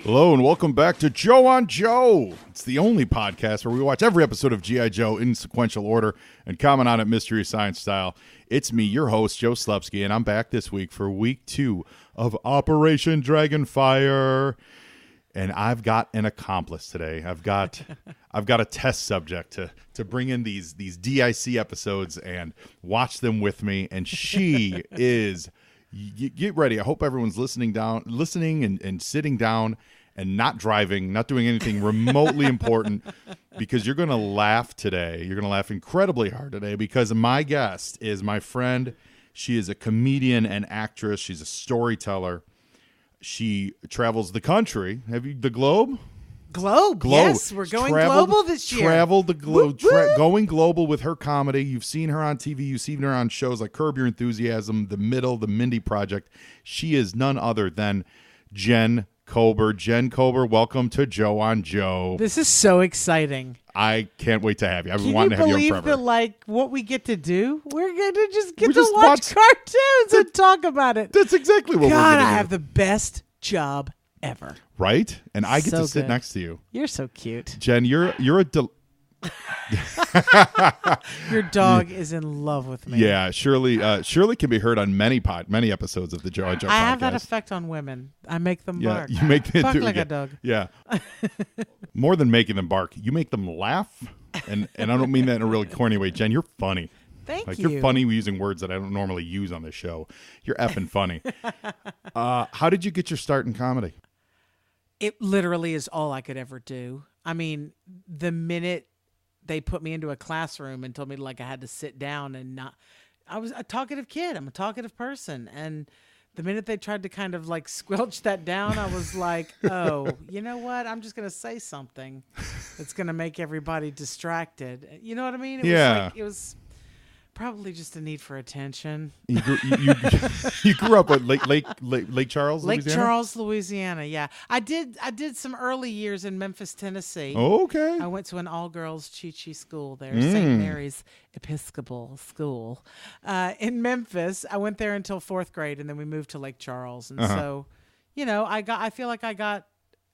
Hello and welcome back to Joe on Joe. It's the only podcast where we watch every episode of G.I. Joe in sequential order and comment on it mystery science style. It's me, your host, Joe Slepsky, and I'm back this week for week 2 of Operation Dragonfire. And I've got an accomplice today. I've got a test subject to bring in these DIC episodes and watch them with me. And she is, get ready. I hope everyone's listening and sitting down and not driving, not doing anything remotely important, because you're going to laugh today. You're going to laugh incredibly hard today because my guest is my friend. She is a comedian and actress. She's a storyteller. She travels the country. Have you the globe? Globe. Yes, we're going global this year. Traveled the globe, going global with her comedy. You've seen her on TV. You've seen her on shows like Curb Your Enthusiasm, The Middle, The Mindy Project. She is none other than Jen Kober. Jen Kober, welcome to Joe on Joe. This is so exciting. I can't wait to have you. I've been wanting to have you on forever. Can you believe that, what we get to do? We're going to just get to watch cartoons and talk about it. That's exactly what we're going to do. God, I have the best job ever. Right? And I get to sit next to you. You're so cute. Jen, you're a Your dog is in love with me. Yeah, Shirley can be heard on many episodes of the Joe and Joe podcast. I have that effect on women. I make them bark. You make them bark like a dog. Yeah. More than making them bark, you make them laugh. And I don't mean that in a really corny way. Jen, you're funny. Thank you. You're funny using words that I don't normally use on this show. You're effing funny. How did you get your start in comedy? It literally is all I could ever do. I mean, the minute they put me into a classroom and told me I had to sit down and not, I was a talkative kid. I'm a talkative person. And the minute they tried to kind of squelch that down, I was like, oh, you know what? I'm just going to say something that's going to make everybody distracted. You know what I mean? It was probably just a need for attention. You grew up at Lake Charles, Lake Louisiana? Charles, Louisiana. Yeah, I did some early years in Memphis, Tennessee. Oh, okay. I went to an all-girls Chi-Chi school there, St. Mary's Episcopal School in Memphis. I went there until 4th grade, and then we moved to Lake Charles. And so, I feel like I got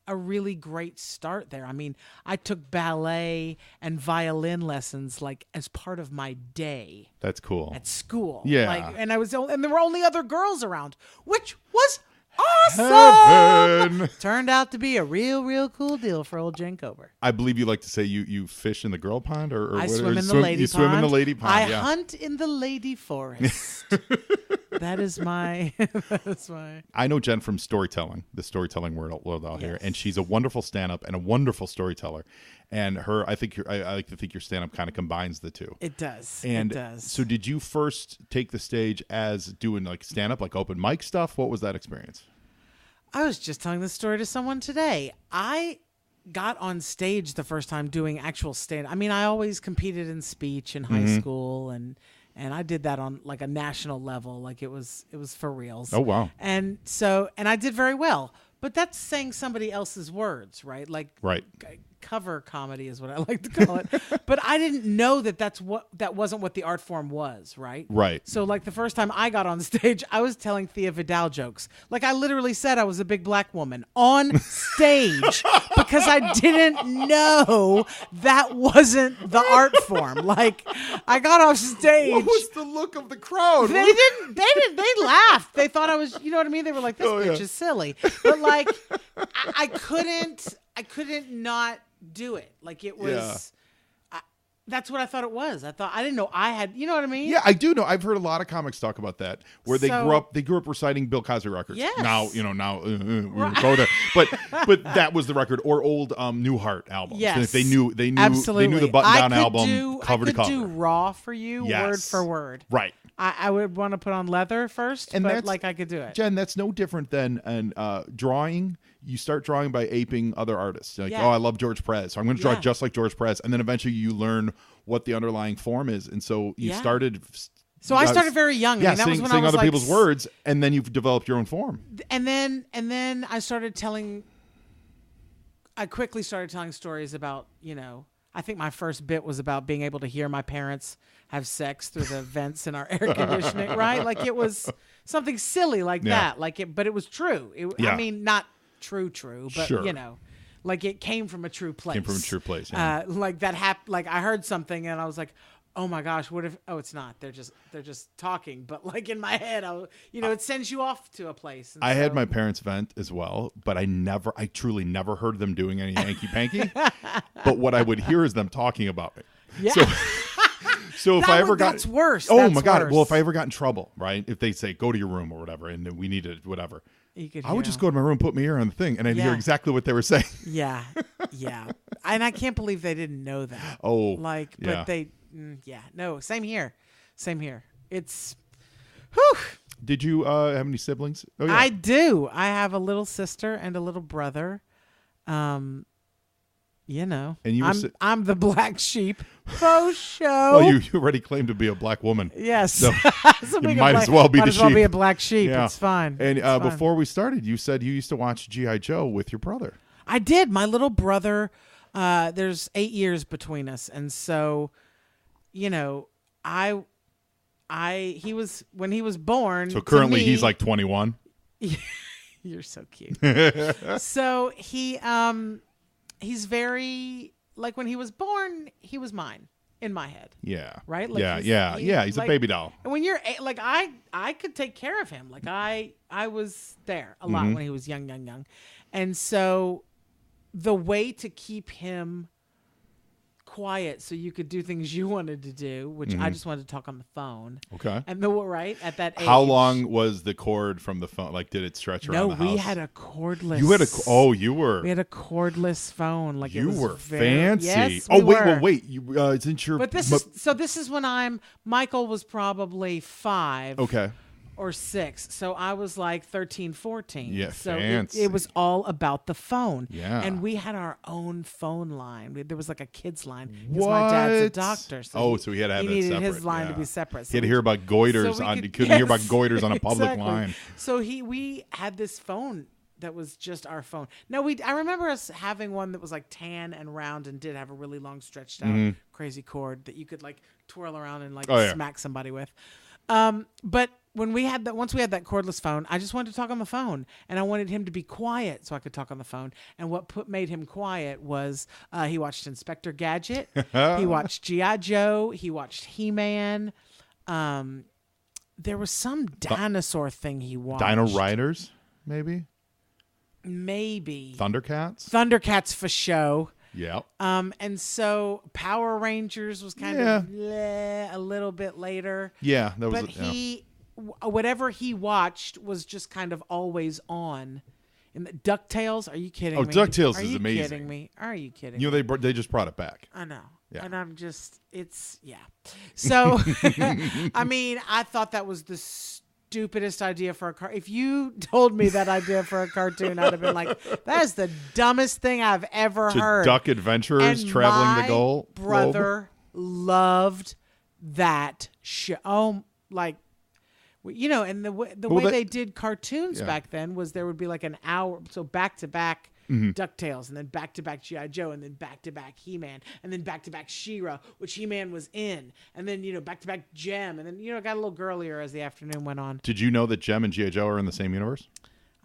a really great start there. I mean, I took ballet and violin lessons as part of my day. That's cool. At school. Yeah. And there were only other girls around, which was awesome. Heaven. Turned out to be a real cool deal for old Jen Kober. I believe you like to say you fish in the girl pond or I swim in the lady pond. You swim in the lady pond. I hunt in the lady forest. That is my. I know Jen from storytelling, the storytelling world out here, and she's a wonderful stand-up and a wonderful storyteller. And I like to think your stand-up kind of combines the two. It does. And it does. So, did you first take the stage as doing stand-up, open mic stuff? What was that experience? I was just telling this story to someone today. I got on stage the first time doing actual stand. I mean, I always competed in speech in high school and I did that on a national level. It was for reals. Oh, wow. And I did very well, but that's saying somebody else's words, right? Right. Cover comedy is what I like to call it. But I didn't know that wasn't what the art form was, right? Right. So the first time I got on stage, I was telling Thea Vidal jokes. I literally said I was a big black woman on stage because I didn't know that wasn't the art form. I got off stage. What was the look of the crowd? They laughed. They thought I was, you know what I mean? They were like, this bitch is silly. But I couldn't not do it. It was, that's what I thought it was. I didn't know I had, you know what I mean? Yeah, I do know. I've heard a lot of comics talk about that, where they grew up reciting Bill Cosby records. Yes. Now, we go there. But that was the record, or old Newhart albums. Yes. They knew Absolutely. the Button Down album cover to cover. I could do Raw for you, word for word. Right. I would want to put on leather first, but I could do it. Jen, that's no different than drawing. You start drawing by aping other artists. Oh, I love George Perez, so I'm going to draw just like George Perez. And then eventually you learn what the underlying form is. And so you started... So I started very young. Yeah, that was when saying I was other people's words, and then you've developed your own form. And then I started telling... I quickly started telling stories about, I think my first bit was about being able to hear my parents have sex through the vents in our air conditioning, right? It was something silly like that. But it was true. I mean, not true, but Sure. like it came from a true place. Came from a true place. Yeah. Like that happened. Like I heard something and I was like, oh my gosh, what if? Oh, it's not. They're just talking. But like in my head, it sends you off to a place. And I had my parents vent as well, but I truly never heard them doing any hanky panky. But what I would hear is them talking about me. Yeah. So if I ever got, that's worse. Oh That's my God. worse. Well, if I ever got in trouble, right? If they say go to your room or whatever, and then we needed whatever, I would just go to my room, put my ear on the thing, and I'd hear exactly what they were saying. Yeah. And I can't believe they didn't know that. Oh, but they, no, same here. It's, whew. Did you have any siblings? Oh, yeah. I do. I have a little sister and a little brother. And I'm the black sheep. Faux show. Well, you already claimed to be a black woman. Yes. So you might as well be the sheep. Be a black sheep. Yeah. It's fine. And it's fine. Before we started, you said you used to watch G.I. Joe with your brother. I did. My little brother, there's 8 years between us. And so, he was, when he was born. So currently he's like 21. You're so cute. So he's very, like when he was born, he was mine in my head. Yeah. Right? Like he's a baby doll. And when you're like, I could take care of him. Like I was there a lot when he was young. And so the way to keep him quiet so you could do things you wanted to do, which I just wanted to talk on the phone. Okay. And right at that age. How long was the cord from the phone? Like, did it stretch around the house? No, we had a cordless. You had you were. We had a cordless phone. Like you it was were very, fancy. Yes, wait. You since you're. But this is when Michael was probably 5. Okay. Or 6. So I was like 13, 14. Yeah, so fancy. it was all about the phone. Yeah. And we had our own phone line. There was like a kid's line. Because What? my dad's a doctor. So so he had to have it needed separate. his line to be separate. So he had to hear about goiters you couldn't hear about goiters on a public exactly. line. So we had this phone that was just our phone. Now I remember us having one that was like tan and round and did have a really long stretched out crazy cord that you could like twirl around and like smack somebody with. But once we had that cordless phone, I just wanted to talk on the phone, and I wanted him to be quiet so I could talk on the phone. And what made him quiet was he watched Inspector Gadget, he watched G.I. Joe, he watched He-Man. There was some dinosaur thing he watched. Dino Riders, maybe. Thundercats for show. Yeah. And so Power Rangers was kind of a little bit later. Yeah, that was. But whatever he watched was just kind of always on. And DuckTales? Are you kidding me? DuckTales is amazing. Are you kidding me? Are you kidding me? They just brought it back. I know. Yeah. And I'm just, So, I mean, I thought that was the stupidest idea for a car. If you told me that idea for a cartoon, I'd have been like, that is the dumbest thing I've ever heard. Duck adventurers traveling the goal. My brother loved that show. Oh, like, and the way they did cartoons back then was there would be like an hour, so back to back DuckTales, and then back to back G.I. Joe, and then back to back He-Man, and then back to back She-Ra, which He-Man was in, and then back to back Gem, and then it got a little girlier as the afternoon went on. Did you know that Gem and G.I. Joe are in the same universe?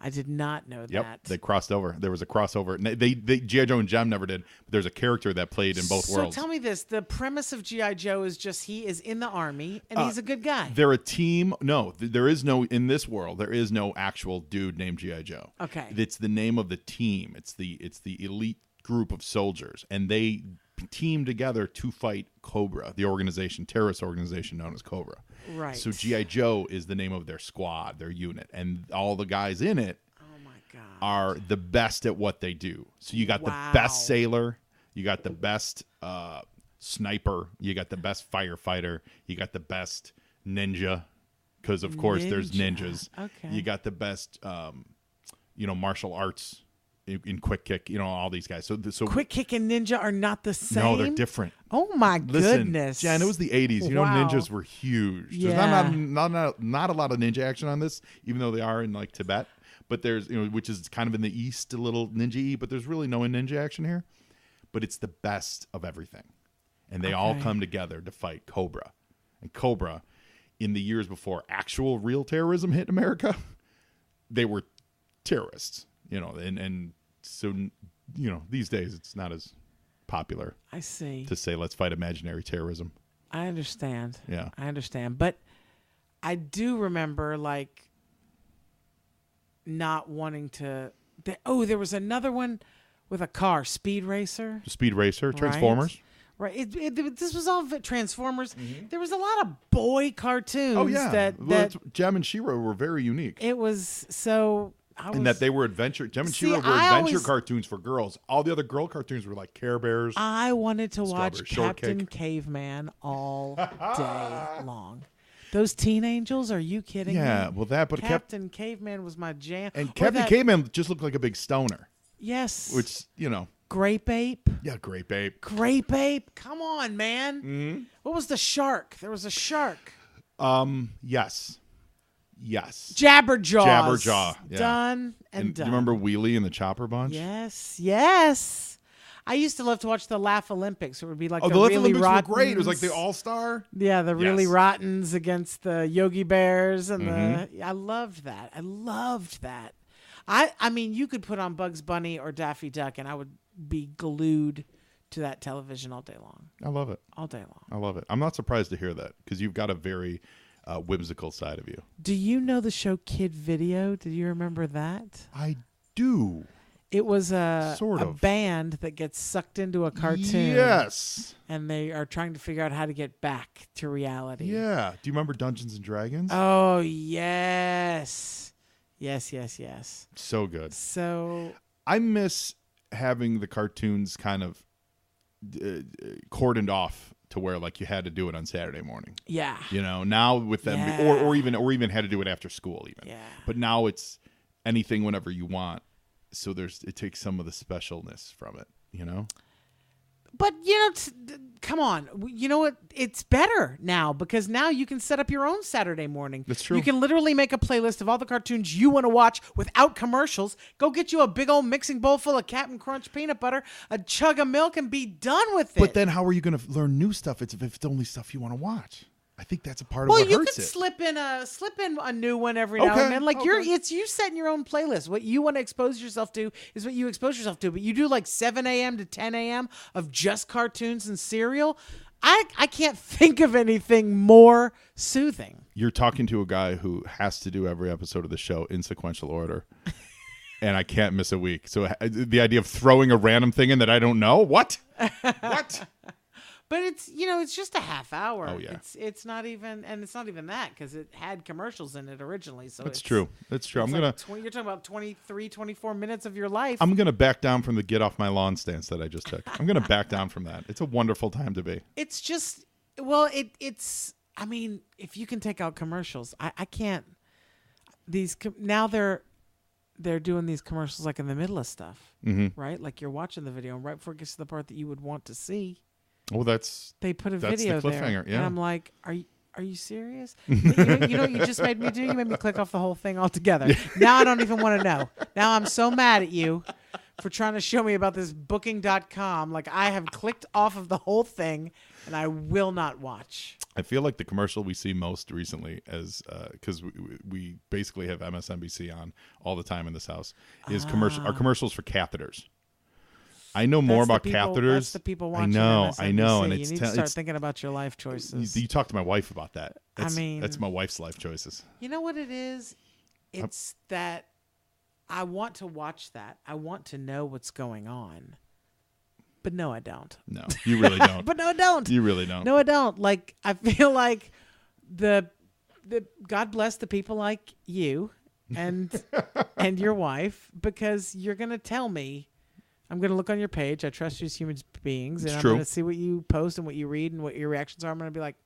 I did not know that. Yep, they crossed over. There was a crossover. They G.I. Joe and Gem never did, but there's a character that played in both worlds. So tell me this. The premise of G.I. Joe is just he is in the army, and he's a good guy. They're a team. No, there is no, in this world, there is no actual dude named G.I. Joe. Okay. It's the name of the team. It's the elite group of soldiers, and they team together to fight Cobra, the terrorist organization known as Cobra. Right. So G.I. Joe is the name of their squad, their unit, and all the guys in it are the best at what they do. So you got the best sailor, you got the best sniper, you got the best firefighter, you got the best ninja, because of course there's ninjas. Okay. You got the best martial arts in Quick Kick, all these guys. So Quick Kick and Ninja are not the same. No, they're different. Oh my goodness, Jen! It was the '80s. Ninjas were huge. Yeah. There's not a lot of ninja action on this, even though they are in like Tibet. But there's which is kind of in the East, a little ninja-y, but there's really no ninja action here. But it's the best of everything, and they all come together to fight Cobra. And Cobra, in the years before actual real terrorism hit America, they were terrorists. and so, these days it's not as popular. I see. To say, let's fight imaginary terrorism. I understand. Yeah. I understand. But I do remember, like, not wanting to. There was another one with a car, Speed Racer. Speed Racer, Transformers. Right. This was all Transformers. Mm-hmm. There was a lot of boy cartoons. Oh, yeah. that Gem and She-Ra were very unique. It was so. And that they were adventure. Gem and She-Ra were adventure cartoons for girls. All the other girl cartoons were like Care Bears. I wanted to watch Captain Caveman all day long. Those teen angels? Are you kidding me? Yeah, well, but Captain Caveman was my jam. And Captain Caveman just looked like a big stoner. Yes. Which, Grape Ape? Yeah, Grape Ape. Grape Ape? Come on, man. Mm-hmm. What was the shark? There was a shark. Yes. Jabberjaw. Yeah. Done and done. Do you remember Wheelie and the Chopper Bunch? Yes. I used to love to watch the Laugh Olympics. It would be like the Laugh really Olympics rottens. were great. It was like the All-Star. Yeah, the really rottens against the Yogi Bears and Mm-hmm. I loved that. I mean, you could put on Bugs Bunny or Daffy Duck and I would be glued to that television all day long. I love it. All day long. I love it. I'm not surprised to hear that because you've got a very whimsical side of you. Do you know the show Kid Video? Did you remember that? I do. It was a band that gets sucked into a cartoon. Yes. And they are trying to figure out how to get back to reality. Yeah. Do you remember Dungeons and Dragons? Oh, yes. Yes. So good. So I miss having the cartoons kind of cordoned off to where like you had to do it on Saturday morning. Yeah. Now with them or even had to do it after school even. Yeah. But now it's anything whenever you want. So it takes some of the specialness from it, But, come on. You know what? It's better now because now you can set up your own Saturday morning. That's true. You can literally make a playlist of all the cartoons you want to watch without commercials. Go get you a big old mixing bowl full of Captain Crunch peanut butter, a chug of milk, and be done with it. But then how are you going to learn new stuff if it's only stuff you want to watch? I think that's a part of what hurts it. Well, you could slip in a new one every now and then. Like it's you setting your own playlist. What you want to expose yourself to is what you expose yourself to. But you do like 7 a.m. to 10 a.m. of just cartoons and cereal. I can't think of anything more soothing. You're talking to a guy who has to do every episode of the show in sequential order. And I can't miss a week. So the idea of throwing a random thing in that I don't know? What? But it's it's just a half hour. Oh yeah. It's not even that because it had commercials in it originally. So That's true. I'm gonna. You're talking about 23, 24 minutes of your life. I'm gonna back down from the get off my lawn stance that I just took. I'm gonna back down from that. It's a wonderful time to be. It's just it's. I mean, if you can take out commercials, I can't. Now they're doing these commercials like in the middle of stuff, right? Like you're watching the video and right before it gets to the part that you would want to see. Well, they put a video the cliffhanger, there, yeah. and I'm like, are you serious? You know what you just made me do? You made me click off the whole thing altogether. Now I don't even want to know. Now I'm so mad at you for trying to show me about this booking.com. Like I have clicked off of the whole thing, and I will not watch. I feel like the commercial we see most recently, as because we basically have MSNBC on all the time in this house, is our commercials for catheters. I know more about catheters. That's the people watching. I know, and you need to start thinking about your life choices. You talk to my wife about that. That's my wife's life choices. You know what it is? It's that I want to watch that. I want to know what's going on. But no, I don't. No, you really don't. But no, I don't. You really don't. No, I don't. Like I feel like the God bless the people like you and your wife because you're gonna tell me. I'm going to look on your page. I trust you as human beings. And I'm going to see what you post and what you read and what your reactions are. I'm going to be like,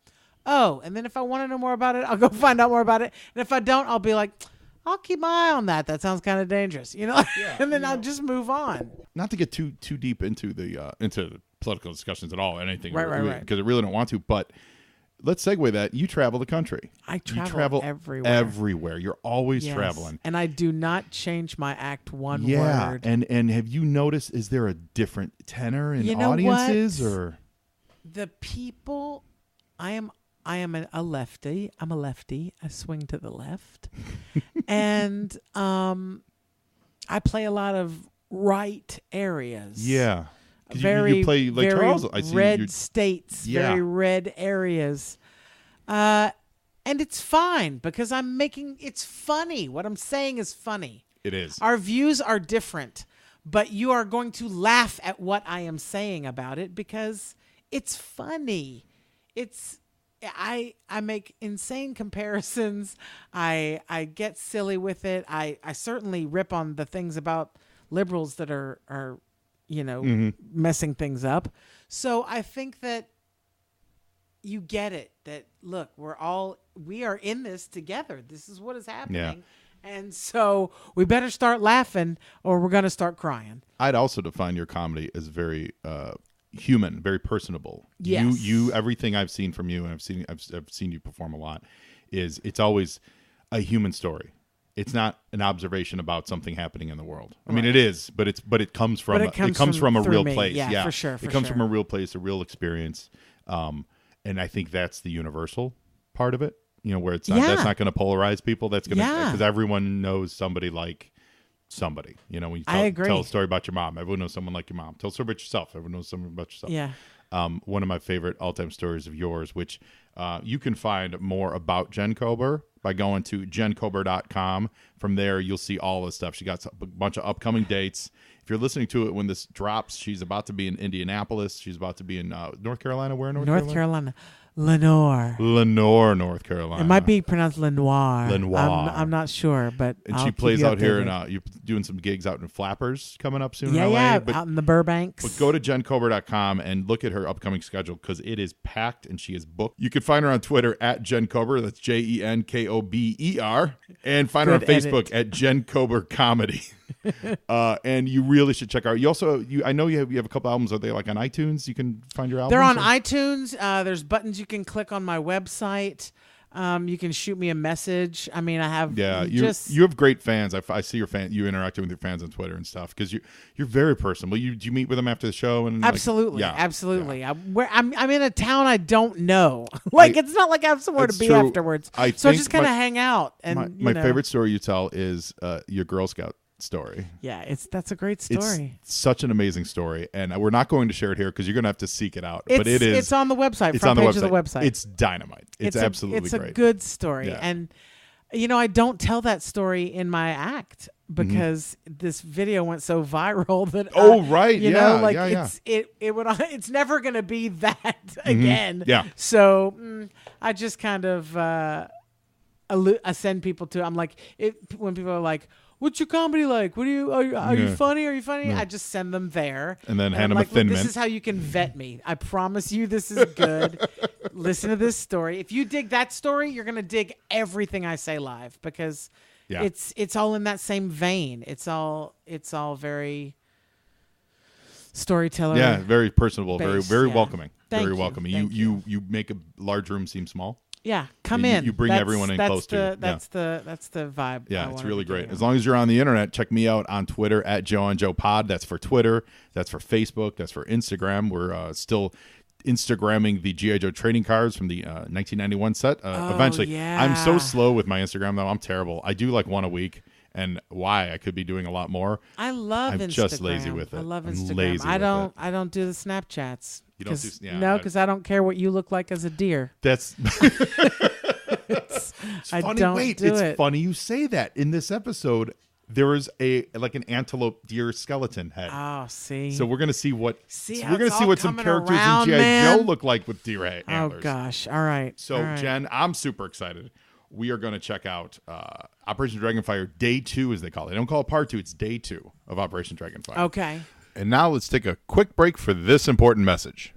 oh. And then if I want to know more about it, I'll go find out more about it. And if I don't, I'll be like, I'll keep my eye on that. That sounds kind of dangerous, Yeah, and then I'll just move on. Not to get too deep into the political discussions at all, or anything. Right. Because I really don't want to. But let's segue that. You travel the country. I travel everywhere. Everywhere. You're always traveling. And I do not change my act one word. And have you noticed, is there a different tenor in know audiences? What? Or the people, I am a lefty. I'm a lefty. I swing to the left. And I I play a lot of right areas. Yeah. 'Cause Very, you play Lake very Charles. I see red states, Yeah. very red areas. And it's fine because it's funny. What I'm saying is funny. It is. Our views are different, but you are going to laugh at what I am saying about it because it's funny. I make insane comparisons. I get silly with it. I certainly rip on the things about liberals that are messing things up. So I think that you get it, that look, we are in this together. This is what is happening. Yeah. And so we better start laughing or we're going to start crying. I'd also define your comedy as very human, very personable. Yes. You everything I've seen from you, and I've seen you perform a lot, it's always a human story. It's not an observation about something happening in the world. I mean, it is, but it comes from from a real place. Yeah, for sure. It comes from a real place, a real experience. And I think that's the universal part of it. Where it's not, that's not going to polarize people. That's going to, because everyone knows somebody like somebody. When you tell a story about your mom, everyone knows someone like your mom. Tell a story about yourself. Everyone knows someone about yourself. Yeah. One of my favorite all-time stories of yours, which you can find more about Jen Kober by going to jenkober.com. From there, you'll see all the stuff. She got a bunch of upcoming dates. If you're listening to it when this drops, she's about to be in Indianapolis. She's about to be in North Carolina. Where in North Carolina? Lenoir, North Carolina. It might be pronounced Lenoir. Lenoir. I'm not sure, but and she plays out here, and you're doing some gigs out in Flappers coming up soon. Yeah, in LA, out in the Burbanks. But go to jenkober.com and look at her upcoming schedule because it is packed and she is booked. You can find her on Twitter at Jen Kober. That's JenKober, and find her on Facebook at Jen Kober Comedy. And you really should check out. I know you have a couple albums. Are they like on iTunes? You can find your albums. They're on iTunes. There's buttons you can click on my website. You can shoot me a message. I mean, I have you have great fans. I see your fan. You interacting with your fans on Twitter and stuff because you're very personable. Do you meet with them after the show? And absolutely, absolutely. Yeah. I'm in a town I don't know. It's not like I have somewhere to be afterwards. So I just kind of hang out. And my favorite story you tell is your Girl Scout story. Yeah, that's a great story. It's such an amazing story, and we're not going to share it here because you're going to have to seek it out. But it is. It's on the website. It's on the page website. Of the website. It's dynamite. It's absolutely great. It's a good story, and I don't tell that story in my act because this video went so viral that it's never going to be that again. Yeah. So I just kind of I send people to. I'm like when people are like, what's your comedy like? Are you funny? Are you funny? Yeah. I just send them there. And then hand them a Thin Mint. This is how you can vet me. I promise you this is good. Listen to this story. If you dig that story, you're going to dig everything I say live because it's all in that same vein. It's all very storyteller. Yeah, very personable, based. very welcoming. Thank very you. welcoming. Thank You make a large room seem small. Yeah, come in. You bring everyone in close to you. That's the vibe. Yeah, it's really great. As long as you're on the internet, check me out on Twitter at JoeOnJoePod. That's for Twitter. That's for Facebook. That's for Instagram. We're still Instagramming the G.I. Joe trading cards from the 1991 set. Eventually, yeah. I'm so slow with my Instagram though. I'm terrible. I do like one a week. And I could be doing a lot more. I love Instagram. I'm just lazy with it. I love Instagram. I don't do the Snapchats. You don't do no, because I don't care what you look like as a deer. That's it's funny. It's funny you say that. In this episode, there is an antelope deer skeleton head. Oh, see. So we're gonna see what some characters around, in G.I. Joe look like with deer antlers. Oh gosh. All right. So all right. Jen, I'm super excited. We are going to check out Operation Dragonfire Day 2, as they call it. They don't call it Part 2. It's Day 2 of Operation Dragonfire. Okay. And now let's take a quick break for this important message.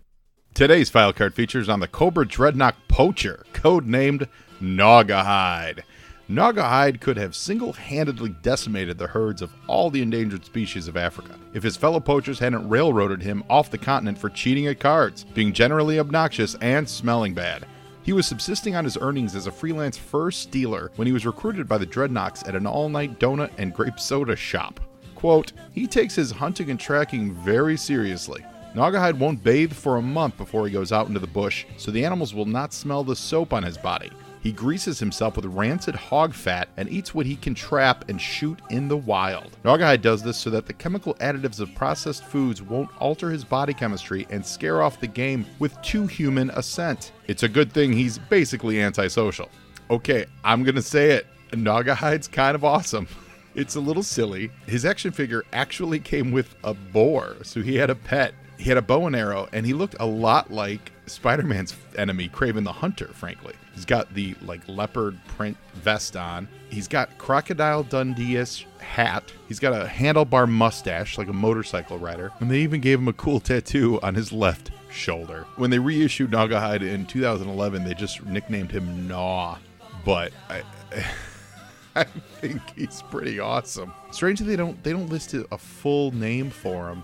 Today's Filecard features on the Cobra Dreadnok Poacher, codenamed Gnawgahyde. Gnawgahyde could have single-handedly decimated the herds of all the endangered species of Africa if his fellow poachers hadn't railroaded him off the continent for cheating at cards, being generally obnoxious, and smelling bad. He was subsisting on his earnings as a freelance fur stealer when he was recruited by the Dreadnoks at an all-night donut and grape soda shop. Quote, he takes his hunting and tracking very seriously. Gnawgahyde won't bathe for a month before he goes out into the bush, so the animals will not smell the soap on his body. He greases himself with rancid hog fat and eats what he can trap and shoot in the wild. Gnawgahyde does this so that the chemical additives of processed foods won't alter his body chemistry and scare off the game with too human a scent. It's a good thing he's basically antisocial. Okay, I'm gonna say it. Gnawgahyde's kind of awesome. It's a little silly. His action figure actually came with a boar, so he had a pet. He had a bow and arrow, and he looked a lot like Spider-Man's enemy, Kraven the Hunter, frankly. He's got the leopard print vest on. He's got Crocodile Dundee-ish hat. He's got a handlebar mustache like a motorcycle rider. And they even gave him a cool tattoo on his left shoulder. When they reissued Gnawgahyde in 2011, they just nicknamed him Gnaw. But I think he's pretty awesome. Strangely, they don't list a full name for him,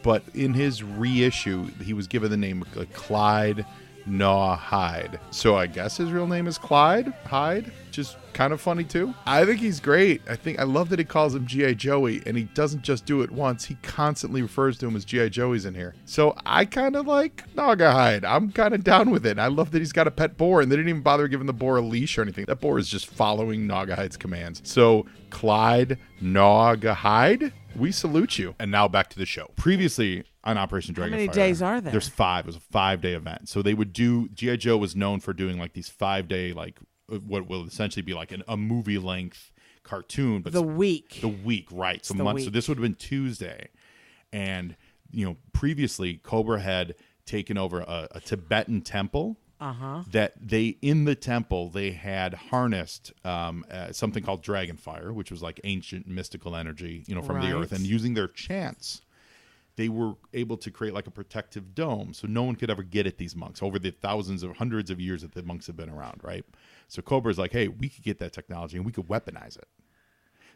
but in his reissue, he was given the name Clyde Gnawgahyde. So I guess his real name is Clyde Hyde, which is kind of funny too. I think he's great. I love that he calls him G.I. Joey, and he doesn't just do it once. He constantly refers to him as G.I. Joey's in here. So I kind of like Gnawgahyde. I'm kind of down with it. I love that he's got a pet boar, and they didn't even bother giving the boar a leash or anything. That boar is just following Gnawgahyde's commands. So Clyde Gnawgahyde, we salute you. And now back to the show. Previously on Operation Dragonfire. How many days are there? There's 5. It was a 5-day event. So they would do, G.I. Joe was known for doing these 5-day, what will essentially be a movie length cartoon. But the week, right. So week. So this would have been Tuesday. And, previously Cobra had taken over a Tibetan temple. That in the temple, they had harnessed something called Dragonfire, which was like ancient mystical energy, from the earth. And using their chants, they were able to create a protective dome. So no one could ever get at these monks over the hundreds of years that the monks have been around, right? So Cobra's like, hey, we could get that technology and we could weaponize it.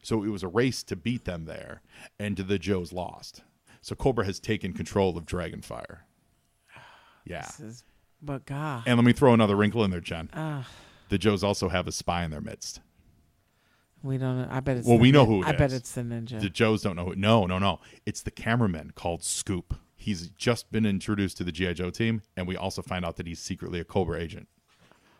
So it was a race to beat them there, and the Joes lost. So Cobra has taken control of Dragonfire. Yeah. But God. And let me throw another wrinkle in there, Jen. The Joes also have a spy in their midst. We don't know. I bet it's we know who it is. I bet it's the ninja. The Joes don't know who. No. It's the cameraman called Scoop. He's just been introduced to the G.I. Joe team, and we also find out that he's secretly a Cobra agent.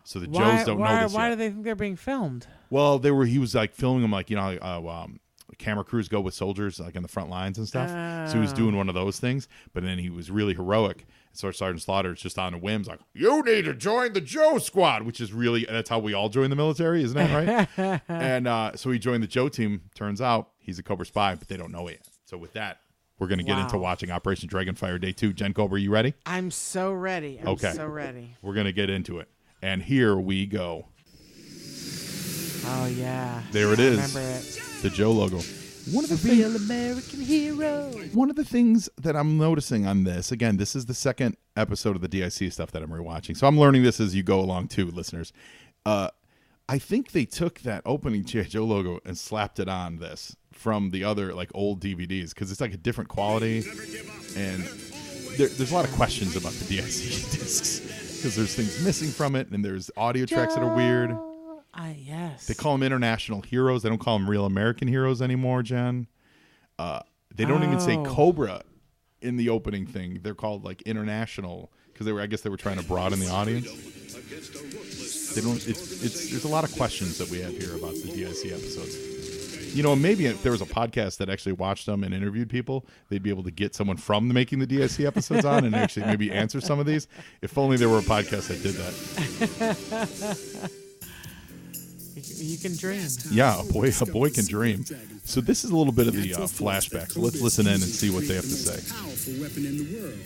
So the Joes don't know this Why yet. do they think they're being filmed? Well, he was filming them camera crews go with soldiers in the front lines and stuff. So he was doing one of those things, but then he was really heroic. So Sergeant Slaughter is just on a whim, you need to join the Joe squad, which is that's how we all join the military, isn't that right? And so he joined the Joe team. Turns out he's a Cobra spy, but they don't know it yet. So with that, we're going to get into watching Operation Dragonfire Day 2. Jen Cobra, you ready? I'm so ready. Okay. So ready. We're going to get into it. And here we go. Oh, yeah. There it is. I remember it. The Joe logo. One of the real American hero. One of the things that I'm noticing on this, again, this is the second episode of the DIC stuff that I'm rewatching. So I'm learning this as you go along too, listeners. I think they took that opening G.I. Joe logo and slapped it on this from the other old DVDs because it's a different quality. And there's a lot of questions about the DIC discs because there's things missing from it and there's audio tracks that are weird. Yes. They call them international heroes. They don't call them real American heroes anymore, Jen. They don't even say Cobra in the opening thing. They're called international because I guess they were trying to broaden the audience. They don't. There's a lot of questions that we have here about the DIC episodes. Maybe if there was a podcast that actually watched them and interviewed people, they'd be able to get someone from making the DIC episodes on and actually maybe answer some of these. If only there were a podcast that did that. You can dream. Yeah, a boy can dream. So this is a little bit of the flashback. So let's listen in and see what they have to say. Powerful weapon in the world.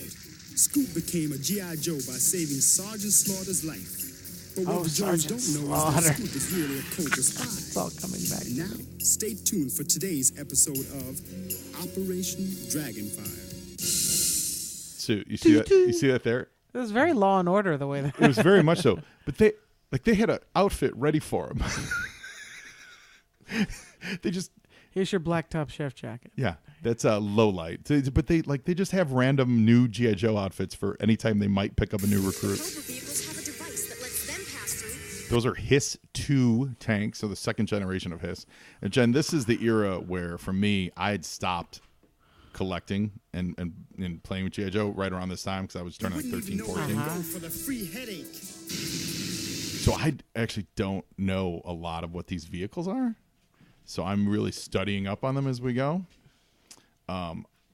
Scoop became a G.I. Joe by saving Sergeant Slaughter's life. But what the Joes don't know is that Scoop is really a Cobra spy. It's all coming back. And now, stay tuned for today's episode of Operation Dragonfire. So you see that? You see that there? It was very Law and Order the way that. It was very much so. But they had an outfit ready for him. They just here's your black top chef jacket. Yeah, that's a low light. But they just have random new G.I. Joe outfits for any time they might pick up a new recruit. Those are Hiss 2 tanks, so the second generation of Hiss. And Jen, this is the era where, for me, I had stopped collecting and playing with G.I. Joe right around this time because I was turning 13, 14. For the free headache. So actually don't know a lot of what these vehicles are, so I'm really studying up on them as we go.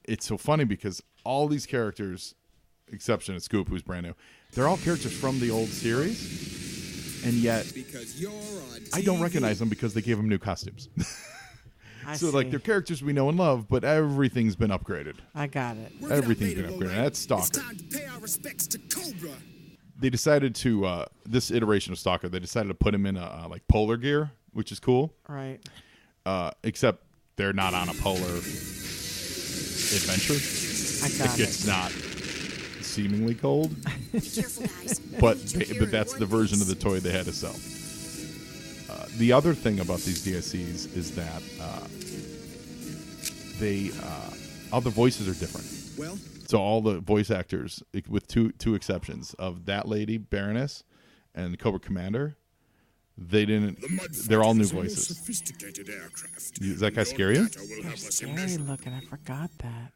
It's so funny because all these characters, exception of Scoop, who's brand new, they're all characters from the old series, and yet I don't recognize them because they gave them new costumes. So like they're characters we know and love, but everything's been upgraded. I got it. Everything's been upgraded. That's Stalker. It's time to pay our respects to Cobra. They decided to this iteration of Stalker. They decided to put him in a like polar gear, which is cool. Right. Except they're not on a polar adventure. I got It's not seemingly cold, but that's the version of the toy they had to sell. The other thing about these DSCs is that all the voices are different. Well, so all the voice actors, with two exceptions of that lady Baroness and Cobra Commander, they're all new voices. Is that guy scary? They're scary looking. I forgot that.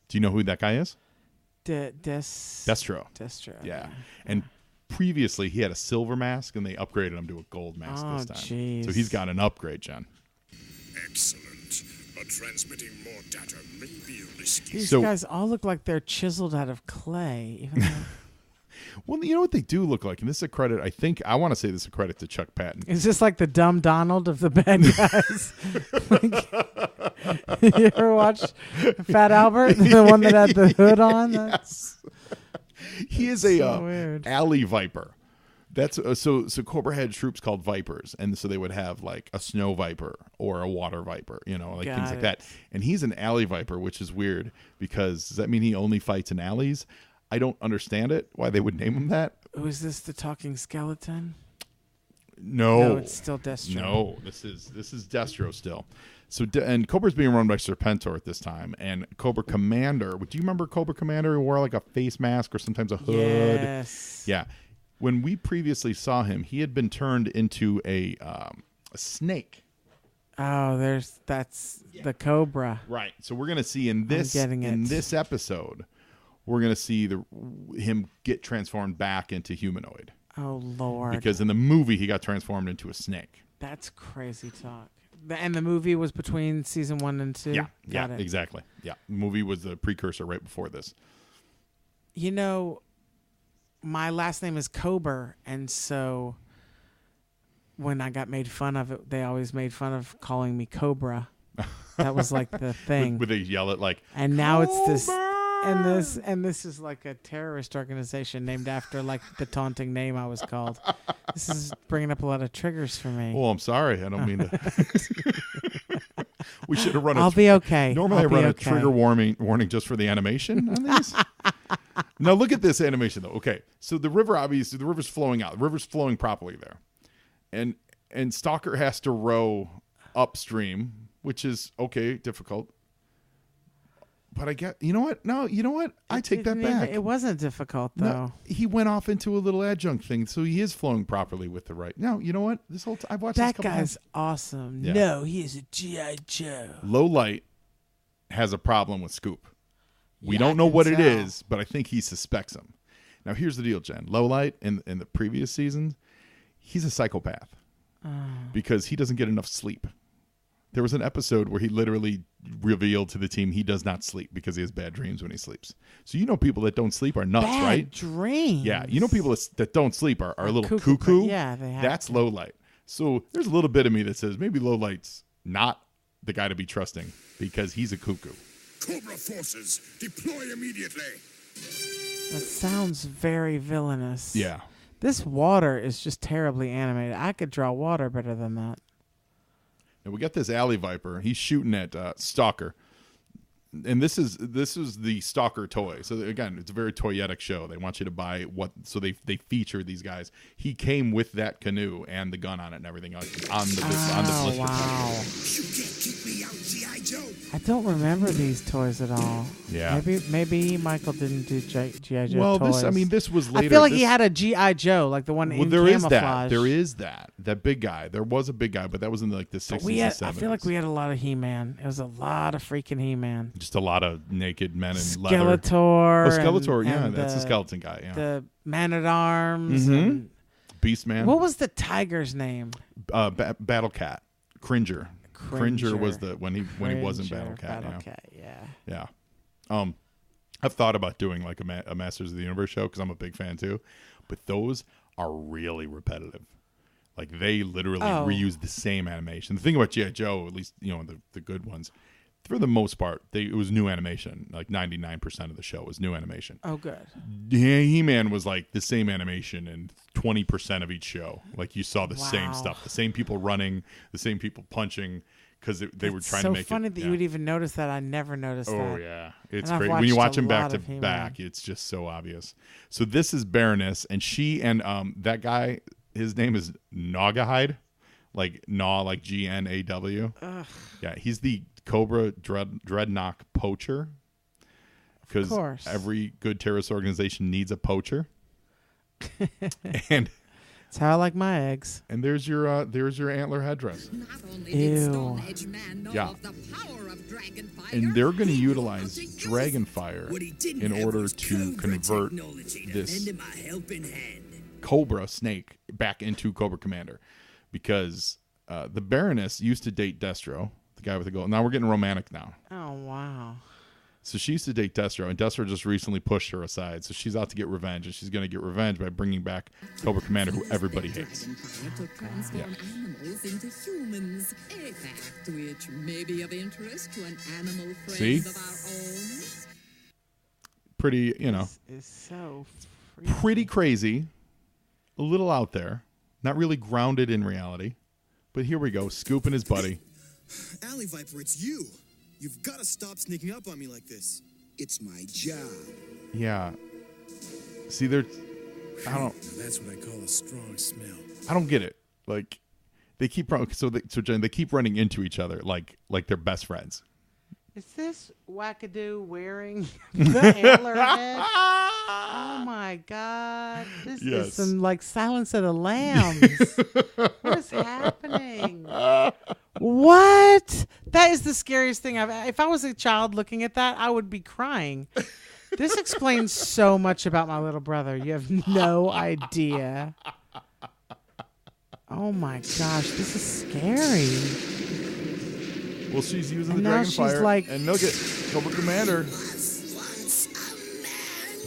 Do you know who that guy is? Destro. Yeah. And previously he had a silver mask, and they upgraded him to a gold mask this time. Geez. So he's got an upgrade, Jen. excellent. But transmitting more data may be risky. These guys all look like they're chiseled out of clay. Even though Well, you know what they do look like, and this is a credit. I want to say this is a credit to Chuck Patton. Is this like the dumb Donald of the bad guys? You ever watched Fat Albert, the one that had the hood on? Yes. He is weird. alley viper. That's so Cobra had troops called Vipers, and so they would have like a snow viper or a water viper, like things like that. And he's an alley viper, which is weird because does that mean he only fights in alleys? I don't understand it. Why they would name him that? Oh, is this the talking skeleton? No, it's still Destro. No, this is Destro still. So and Cobra's being run by Serpentor at this time, and Cobra Commander. Do you remember Cobra Commander who wore like a face mask or sometimes a hood? Yes. Yeah. When we previously saw him, he had been turned into a snake. Oh, that's the Cobra. Right. So we're gonna see in this episode, we're gonna see him get transformed back into humanoid. Oh Lord! Because in the movie he got transformed into a snake. That's crazy talk. And the movie was between season 1 and 2? Yeah, exactly. Yeah, the movie was the precursor right before this. My last name is Kober, and so when I got made fun of it, they always made fun of calling me Cobra. That was like the thing. Would they yell it like? And now it's this, and this is like a terrorist organization named after like the taunting name I was called. This is bringing up a lot of triggers for me. Oh, I'm sorry. I don't mean to. We should have run. I'll be okay. Normally, I run a trigger warning just for the animation on these. Now look at this animation though. Okay, so the river's flowing out. The river's flowing properly there, and Stalker has to row upstream, which is difficult. But I get, you know what? No, you know what? I take that back. It wasn't difficult though. No, he went off into a little adjunct thing, so he is flowing properly with the right. No, you know what? This whole I've watched that this couple guy's times. awesome. Yeah. No, he is a G.I. Joe. Low Light has a problem with Scoop. We Yeah, don't know I can what it tell. is, but I think he suspects him. Now, here's the deal, Jen. Low Light in the previous season, he's a psychopath because he doesn't get enough sleep. There was an episode where he literally revealed to the team he does not sleep because he has bad dreams when he sleeps. So people that don't sleep are nuts, Bad right? dreams. Yeah, people that don't sleep are a little cuckoo, cuckoo. yeah, they have That's to. Low Light. So there's a little bit of me that says maybe Low Light's not the guy to be trusting because he's a cuckoo. Cobra forces, deploy immediately. That sounds very villainous. Yeah. This water is just terribly animated. I could draw water better than that. And we got this alley viper. He's shooting at Stalker, and this is the Stalker toy. So again, it's a very toyetic show. They want you to buy so they feature these guys. He came with that canoe and the gun on it and everything on the blister. Wow! You can't keep me out, G.I. Joe. I don't remember these toys at all. Yeah. Maybe Michael didn't do G.I. Joe Well, toys. this was later. I feel like he had a G.I. Joe, like the one in there camouflage. is that. There is that big guy. There was a big guy, but that was in like the 60s and 70s. I feel like we had a lot of He-Man. It was a lot of freaking He-Man. Just a lot of naked men in leather. Skeletor. Oh, Skeletor, and that's the skeleton guy. Yeah. The Man-at-Arms. And Beastman. What was the tiger's name? Battle Cat. Cringer. Cringer was when he wasn't Battle Cat. Battle Cat, yeah. Yeah. I've thought about doing like a Masters of the Universe show because I'm a big fan too, but those are really repetitive. Like they literally reuse the same animation. The thing about G.I. Joe, at least the good ones, for the most part, it was new animation. Like 99% of the show was new animation. Oh, good. He-Man was like the same animation in 20% of each show. Like you saw the same stuff, the same people running, the same people punching, because they were trying to make it. So funny that you would even notice that. I never noticed that. Oh, yeah. It's great. When you watch them back to back, it's just so obvious. So this is Baroness, and she and that guy, his name is Gnawgahyde, like Gnaw, like Gnaw. Yeah, he's the Cobra Dreadnok Poacher, because every good terrorist organization needs a poacher. And that's how I like my eggs. And there's your antler headdress. Ew. Yeah. And they're going to utilize Dragonfire in order to convert this Cobra snake back into Cobra Commander, because the Baroness used to date Destro, the guy with the gold. Now we're getting romantic now. Oh, wow. So she used to date Destro, and Destro just recently pushed her aside. So she's out to get revenge, and she's going to get revenge by bringing back Cobra Commander, who everybody hates. Yeah. Animals into humans, a fact which may be of interest to an animal friend of our own. Pretty, It's so pretty crazy, a little out there, not really grounded in reality. But here we go, scooping his buddy. Alley Viper, it's you. You've got to stop sneaking up on me like this. It's my job. Yeah. See, That's what I call a strong smell. I don't get it. Like, they keep Jen, they keep running into each other like they're best friends. Is this wackadoo wearing the antler head? Oh my God! This is some like Silence of the Lambs. What is happening? What? That is the scariest thing if I was a child looking at that, I would be crying. This explains so much about my little brother. You have no idea. Oh my gosh, this is scary. Well, she's using the Dragonfire, and look at Cobra Commander.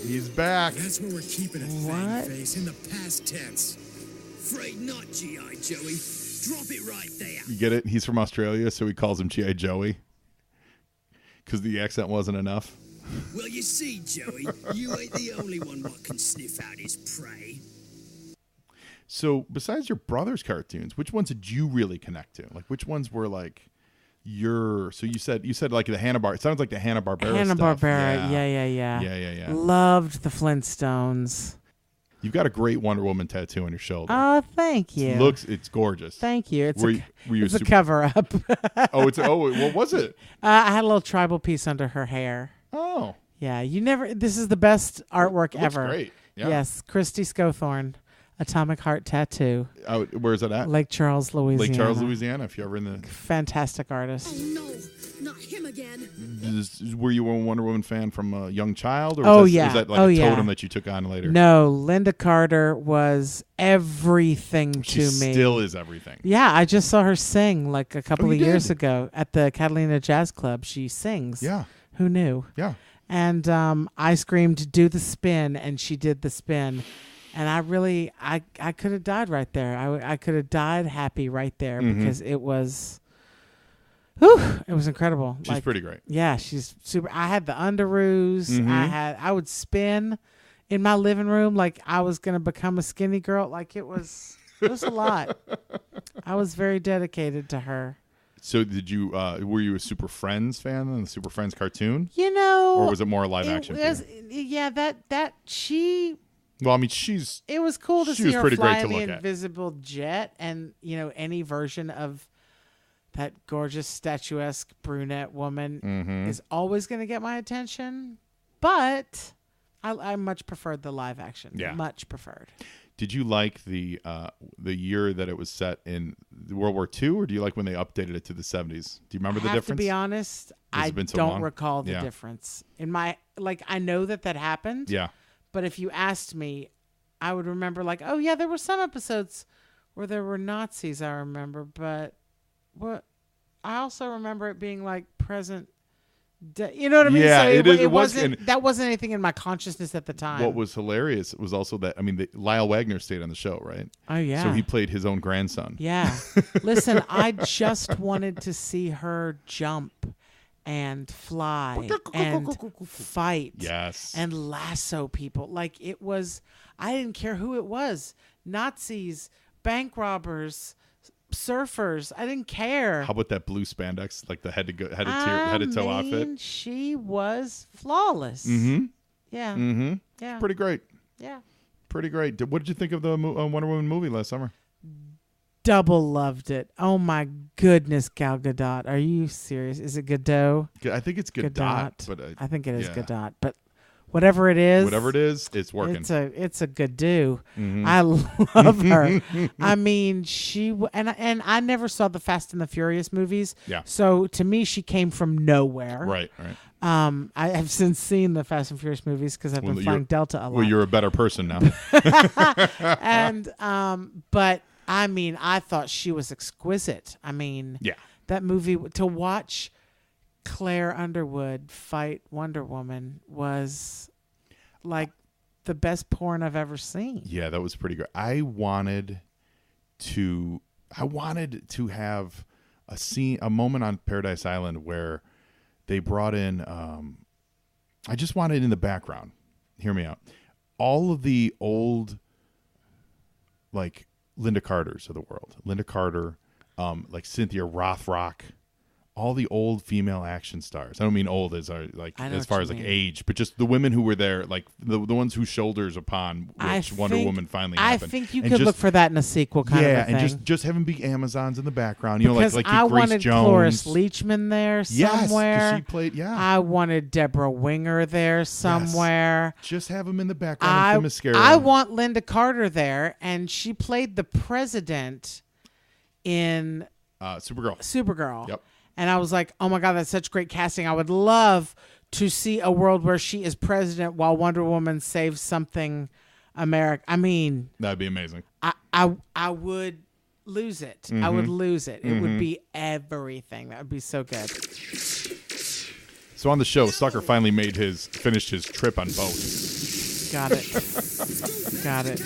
He's back. That's where we're keeping it, Fang Face, in the past tense. Afraid not, G.I. Joey. Drop it right there. You get it? He's from Australia, so he calls him G.I. Joey, because the accent wasn't enough. Well, you see, Joey, you ain't the only one what can sniff out his prey. So, besides your brother's cartoons, which ones did you really connect to? Like, which ones were like so you said like the Hanna-Barbera. It sounds like the Hanna-Barbera Hanna-Barbera, yeah. Loved the Flintstones. You've got a great Wonder Woman tattoo on your shoulder. Oh, thank you. It's gorgeous. Thank you. It's a cover-up. What was it? I had a little tribal piece under her hair. Oh. Yeah, this is the best artwork ever. Great. Yeah. Yes, Christy Scothorn. Atomic Heart Tattoo. Where is that at? Lake Charles, Louisiana. Lake Charles, Louisiana. If you're ever in the fantastic artist. Oh no, not him again. Were you a Wonder Woman fan from a young child, or was that like a totem that you took on later? No, Linda Carter was everything to me. She still is everything. Yeah, I just saw her sing like a couple of years ago at the Catalina Jazz Club. She sings. Yeah. Who knew? Yeah. And I screamed, "Do the spin," and she did the spin. And I could have died right there. I could have died happy right there because it was incredible. She's pretty great. Yeah, she's super. I had the underoos. I would spin in my living room like I was going to become a skinny girl. Like it was a lot. I was very dedicated to her. So did you, were you a Super Friends fan in the Super Friends cartoon? Or was it more live action? Well, I mean, it was cool to see her pretty fly great to the look at. invisible jet, and any version of that gorgeous statuesque brunette woman is always going to get my attention. But I much preferred the live action. Yeah, much preferred. Did you like the year that it was set in World War II, or do you like when they updated it to the 70s? Do you remember the difference? To be honest, I don't recall the difference. In my I know that happened. Yeah. But if you asked me, I would remember like, oh yeah, there were some episodes where there were Nazis. I remember, but what I also remember it being like present. You know what I mean? Yeah, so it wasn't. That wasn't anything in my consciousness at the time. What was hilarious was also that Lyle Wagner stayed on the show, right? Oh yeah. So he played his own grandson. Yeah. Listen, I just wanted to see her jump and fly and fight. Yes. And lasso people. Like it was. I didn't care who it was. Nazis, bank robbers, surfers. I didn't care. How about that blue spandex, like the head to toe outfit? She was flawless. Mm-hmm. Yeah. Mm-hmm. Yeah. Pretty great. Yeah. Pretty great. What did you think of the Wonder Woman movie last summer? Double loved it. Oh my goodness, Gal Gadot. Are you serious? Is it Godot? I think it's Gadot, but I think it is yeah. Gadot. But whatever it is, it's working. It's a good do. Mm-hmm. I love her. I mean, and I never saw the Fast and the Furious movies. Yeah. So to me, she came from nowhere. Right. I have since seen the Fast and Furious movies because I've been flying Delta a lot. Well, you're a better person now. And but I mean, I thought she was exquisite. I mean, yeah. That movie to watch Claire Underwood fight Wonder Woman was like the best porn I've ever seen. Yeah, that was pretty good. I wanted to have a moment on Paradise Island where they brought in I just wanted in the background. Hear me out. All of the old like Linda Carters of the world. Linda Carter, like Cynthia Rothrock, all the old female action stars. I don't mean old as far as like age, but just the women who were there, like the ones whose shoulders upon which Wonder Woman finally happened. I think you could look for that in a sequel kind of a thing. Yeah, and just having big Amazons in the background. You because know, like I Grace wanted Jones. Cloris Leachman there somewhere. Yes, she played. Yeah, I wanted Deborah Winger there somewhere. Yes. Just have them in the background with the mascara. I want Linda Carter there, and she played the president in Supergirl. Yep. And I was like, oh my God, that's such great casting. I would love to see a world where she is president while Wonder Woman saves something America. I mean, that'd be amazing. I would lose it. Mm-hmm. I would lose it. It would be everything. That would be so good. So on the show, Sucker finally finished his trip on boat. Got it.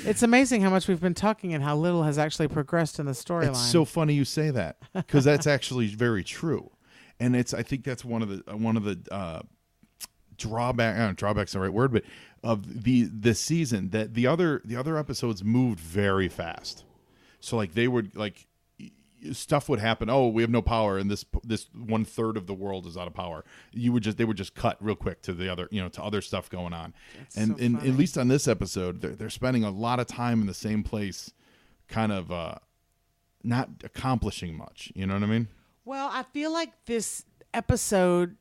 It's amazing how much we've been talking and how little has actually progressed in the storyline. It's so funny you say that because that's actually very true, and I think that's one of the drawbacks. I don't know, drawbacks the right word, but of the season that the other episodes moved very fast. So like they would like stuff would happen. Oh, we have no power, and this 1/3 of the world is out of power. They would just cut real quick to the other, to other stuff going on. And at least on this episode, they're spending a lot of time in the same place, kind of not accomplishing much. You know what I mean? Well, I feel like this episode,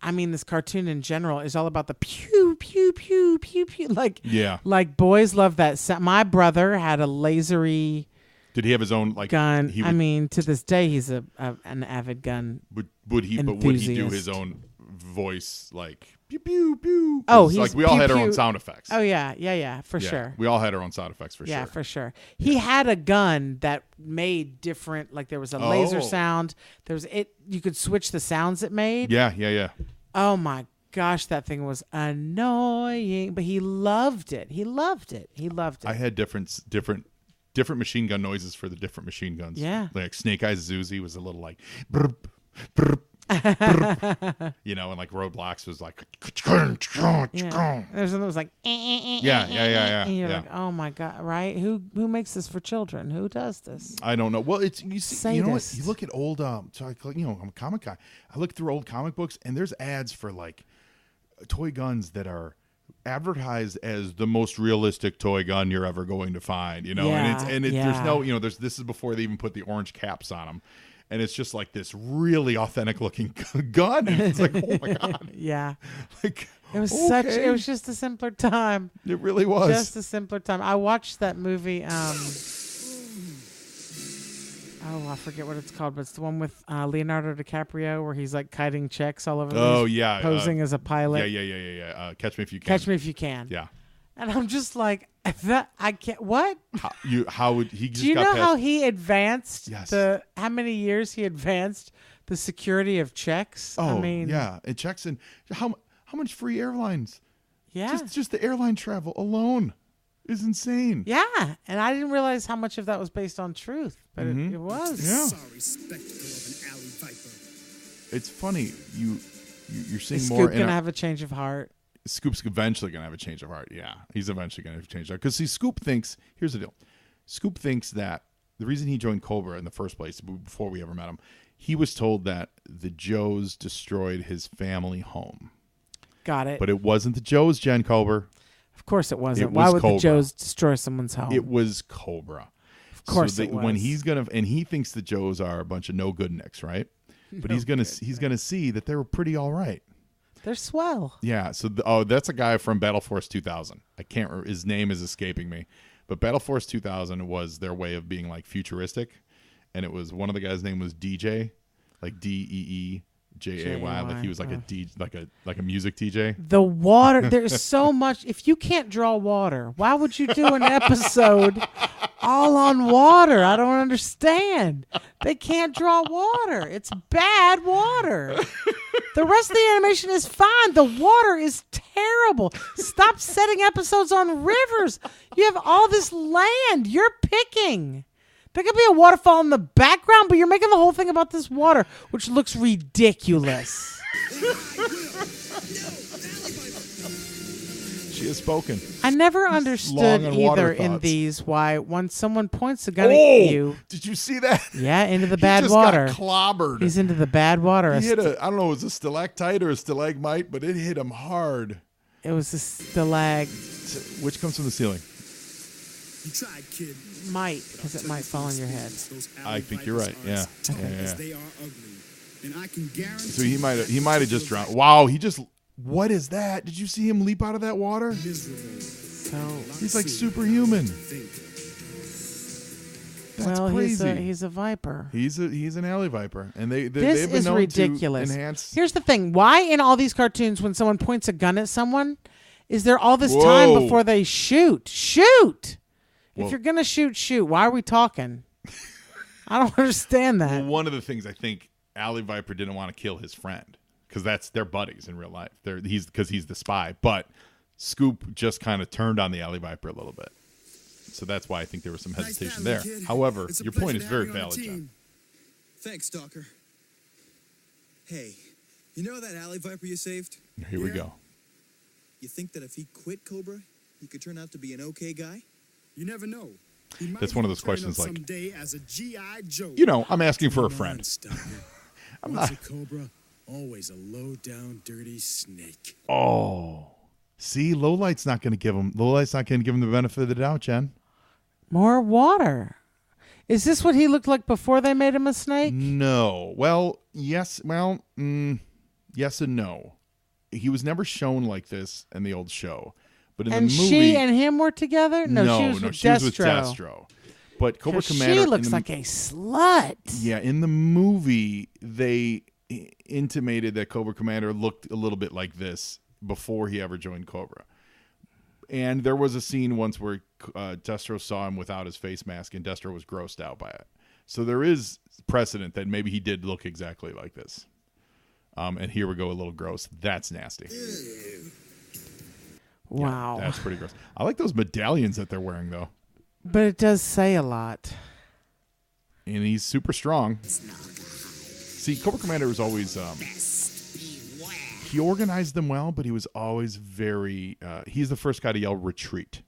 I mean, this cartoon in general is all about the pew, pew, pew, pew, pew. Like boys love that sound. My brother had a lasery. Did he have his own gun? I mean, to this day, he's an avid gun. Would he do his own voice like pew pew pew? Oh, he's like we all had our own sound effects. Oh yeah, for sure. We all had our own sound effects for sure. Yeah, for sure. He had a gun that made different. Like there was a laser sound. You could switch the sounds it made. Yeah. Oh my gosh, that thing was annoying, but he loved it. I had different machine gun noises for the different machine guns. Yeah. Like Snake Eyes Zuzi was a little like burp, burp, burp, and like Roadblocks was like yeah. There's one that was like yeah. And you're like, oh my God, right? Who makes this for children? Who does this? I don't know. Well, it's you see, Sadist. you know what? You look at old I'm a comic guy. I look through old comic books and there's ads for like toy guns that are advertised as the most realistic toy gun you're ever going to find, there's no, this is before they even put the orange caps on them, and it's just like this really authentic looking gun. And it's like, oh my God, yeah, like it was it was just a simpler time. It really was just a simpler time. I watched that movie. I forget what it's called, but it's the one with Leonardo DiCaprio where he's like kiting checks all over. Posing as a pilot. Yeah. Catch Me If You Can. Catch Me If You Can. Yeah. And I'm just like, that I can't. What? How would he? Just Do you got know past, how he advanced? Yes. How many years he advanced the security of checks? Oh, I mean, yeah, it checks in. How much free airlines? yeah, Just the airline travel alone is insane. yeah. And I didn't realize how much of that was based on truth, but it was. Yeah. Sorry spectacle of an alley viper. It's funny. You're seeing Is more. Scoop gonna have a change of heart? Scoop's eventually going to have a change of heart. Yeah, he's eventually going to have a change of heart. Because, see, Scoop thinks, here's the deal. Scoop thinks that the reason he joined Cobra in the first place, before we ever met him, he was told that the Joes destroyed his family home. Got it. But it wasn't the Joes, Jen Cobra. Of course it wasn't. It Why was would Cobra. the Joes destroy someone's home? It was Cobra. Of course it was. When he's going to, and he thinks the Joes are a bunch of no good nicks, right? But he's going to see that they were pretty all right. They're swell. Yeah, so that's a guy from Battle Force 2000. I can't remember, his name is escaping me, but Battle Force 2000 was their way of being like futuristic, and it was one of the guys' name was DJ, like DEEJAY, like he was like a music DJ. The water. There's so much. If you can't draw water, why would you do an episode all on water? I don't understand. They can't draw water. It's bad water. The rest of the animation is fine. The water is terrible. Stop setting episodes on rivers. You have all this land. You're picking. There could be a waterfall in the background, but you're making the whole thing about this water, which looks ridiculous. She has spoken. I never long understood on water either in thoughts. these why when someone points a gun at Oh, you, did you see that? yeah, into the He bad just water. got clobbered. He's into the bad water. He hit I don't know, it was a stalactite or a stalagmite, but it hit him hard. It was a stalag. Which comes from the ceiling. You tried, kid. Might, because it might fall on your head. Those I alley think you're right. vipers are Yeah. as tough Yeah, as yeah. they are ugly. And I can guarantee So he might have just drowned. Wow, what is that? Did you see him leap out of that water? miserable. So, He's like superhuman. Think. That's well, crazy. he's a viper. He's an alley viper, and This they've been is known ridiculous. to enhance. Here's the thing: why in all these cartoons, when someone points a gun at someone, is there all this time Whoa. before they shoot? Shoot! Well- If you're gonna shoot. Why are we talking? I don't understand that. Well, one of the things I think Alley Viper didn't want to kill his friend because they're buddies in real life. He's the spy, but Scoop just kind of turned on the Alley Viper a little bit. So that's why I think there was some hesitation there. Nice battling, kid. However, It's a your point pleasure is to very have you on the valid, team. John. Thanks, Stalker. Hey, you know that alley viper you saved? Here we go. You think that if he quit Cobra, he could turn out to be an okay guy? You never know. He might That's one of those turn up questions like, someday as a G.I. Joe. You know, I'm asking for a friend. I'm not- a cobra, always a low-down, dirty snake. Oh, see, Lowlight's not going to give him the benefit of the doubt, Jen. More water. Is this what he looked like before they made him a snake? No. Well, yes. Well, yes and no. He was never shown like this in the old show, but in And the movie, she and him were together? No, she was with she was with Destro. Destro. But Cobra 'Cause Commander, she looks like a slut. yeah. In the movie, they intimated that Cobra Commander looked a little bit like this before he ever joined Cobra. And there was a scene once where Destro saw him without his face mask, and Destro was grossed out by it. So there is precedent that maybe he did look exactly like this. And here we go, a little gross. That's nasty. Wow. That's pretty gross. I like those medallions that they're wearing, though. But it does say a lot. And he's super strong. See, Cobra Commander was always... he organized them well, but he was always very... he's the first guy to yell retreat.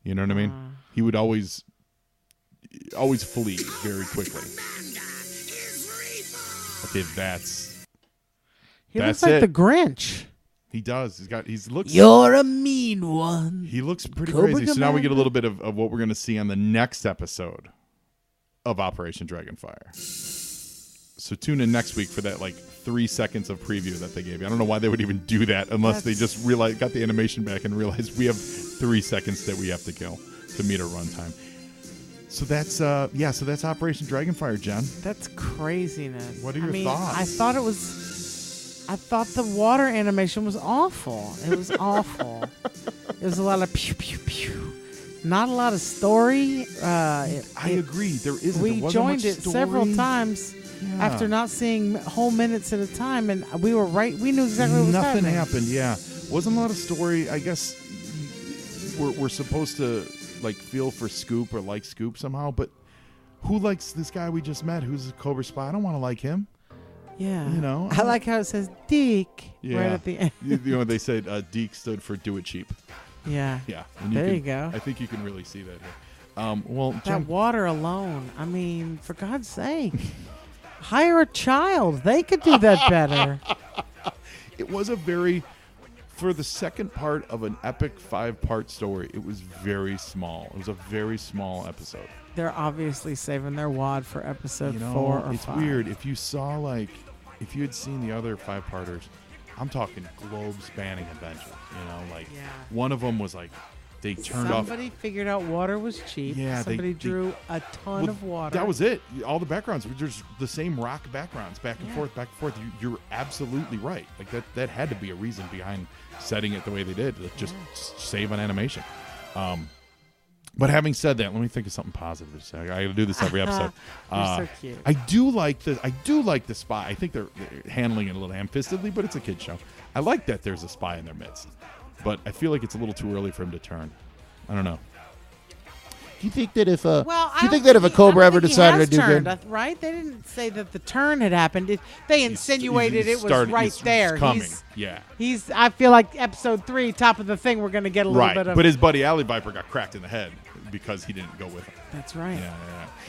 You know what I mean? He would always flee very quickly. Okay, He That's looks like it. the Grinch. he does. He looks... You're a mean one. He looks pretty Cobra crazy. So now we get a Commander. little bit of what we're going to see on the next episode of Operation Dragonfire. So tune in next week for that 3 seconds of preview that they gave you. I don't know why they would even do that unless they just got the animation back and realized we have 3 seconds that we have to kill to meet our runtime. So that's Operation Dragonfire, Jen. That's craziness. What are your thoughts? I thought the water animation was awful. It was awful. It was a lot of pew pew pew. Not a lot of story. I agree. There isn't. We there wasn't joined much it story. several times after not seeing whole minutes at a time, and we were right. We knew exactly what was Nothing happening. happened. Yeah, wasn't a lot of story. I guess we're supposed to like feel for Scoop or like Scoop somehow, but who likes this guy we just met? Who's a Cobra spy? I don't want to like him. Yeah. You know, I like how it says Deke right at the end. you know, they said Deke stood for do it cheap. Yeah. Yeah. And There can, you go. I think you can really see that here. Well, That Jen, water alone. I mean, for God's sake. Hire a child. They could do that better. it was for the second part of an epic 5-part story, it was very small. It was a very small episode. They're obviously saving their wad for episode You know, 4 or it's 5. weird. If you had seen the other 5-parters, I'm talking globe-spanning adventures. You know, like one of them was like they turned off. Somebody figured out water was cheap. Yeah, Somebody drew a ton of water. That was it. All the backgrounds were just the same rock backgrounds, back and forth, back and forth. You're absolutely right. Like that had to be a reason behind setting it the way they did, to just save on animation. But having said that, let me think of something positive to say. I got to do this every episode. You're so cute. I do like the spy. I think they're handling it a little ham-fistedly, but it's a kid show. I like that there's a spy in their midst, but I feel like it's a little too early for him to turn. I don't know. Do you think that if Well, if a Cobra ever decided to do good, right? They didn't say that the turn had happened. They insinuated it was right he's there. coming. Yeah. I feel like episode 3, top of the thing, we're going to get a little Right, bit of. but his buddy Alley Viper got cracked in the head because he didn't go with him. That's right. Yeah.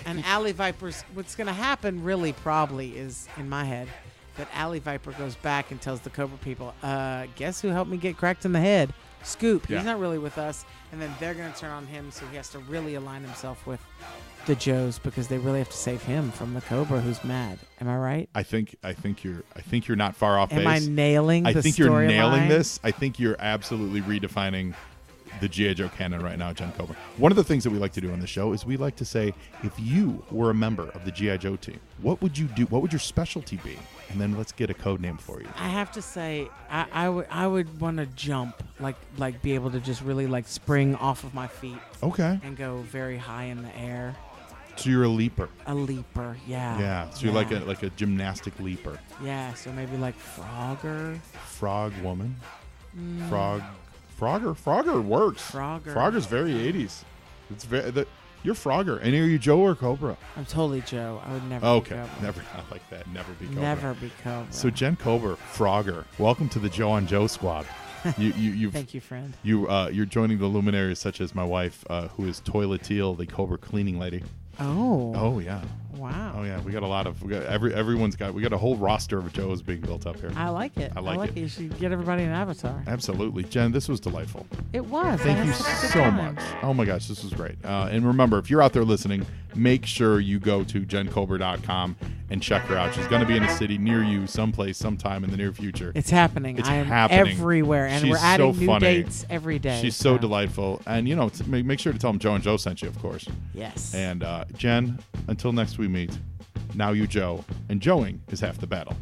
And Alley Viper's, what's going to happen really probably is, in my head, that Alley Viper goes back and tells the Cobra people, guess who helped me get cracked in the head? Scoop. He's not really with us. And then they're going to turn on him, so he has to really align himself with the Joes because they really have to save him from the Cobra who's mad. Am I right? I think you're not far off base. Am I nailing the I think you're nailing storyline? this. I think you're absolutely redefining the G.I. Joe canon right now, Jen Cobra. One of the things that we like to do on the show is we like to say, if you were a member of the G.I. Joe team, what would you do? What would your specialty be? And then let's get a code name for you. I have to say, I would want to jump, like be able to just really like spring off of my feet Okay. and go very high in the air. So you're a leaper. A leaper, yeah. Yeah. So you're like a gymnastic leaper. Yeah, so maybe like Frogger. Frog woman. Frogger works. Frogger. Frogger's very 80s. It's very you're Frogger. And are you Joe or Cobra? I'm totally Joe. I would never Okay. be Cobra. Never. I like that. Never be Cobra. Never be Cobra. So Jen Cobra, Frogger, welcome to the Joe on Joe squad. You Thank you, friend. You're joining the luminaries such as my wife, who is Toilet Teal, the Cobra cleaning lady. Oh. Oh yeah. Wow. Oh yeah. We got we got a whole roster of Joes being built up here. I like it. I like it. You should get everybody an avatar. Absolutely, Jen. This was delightful. It was. Thank I you had such a good so time. much. Oh my gosh, this was great. And remember, if you're out there listening, make sure you go to JenCobra.com and check her out. She's going to be in a city near you, someplace, sometime in the near future. It's happening. It's I am happening. everywhere, and She's we're adding so new funny. dates every day. She's so delightful, and make sure to tell them Joe and Joe sent you, of course. Yes. And Jen, until next we meet. Now you Joe, and Joeing is half the battle.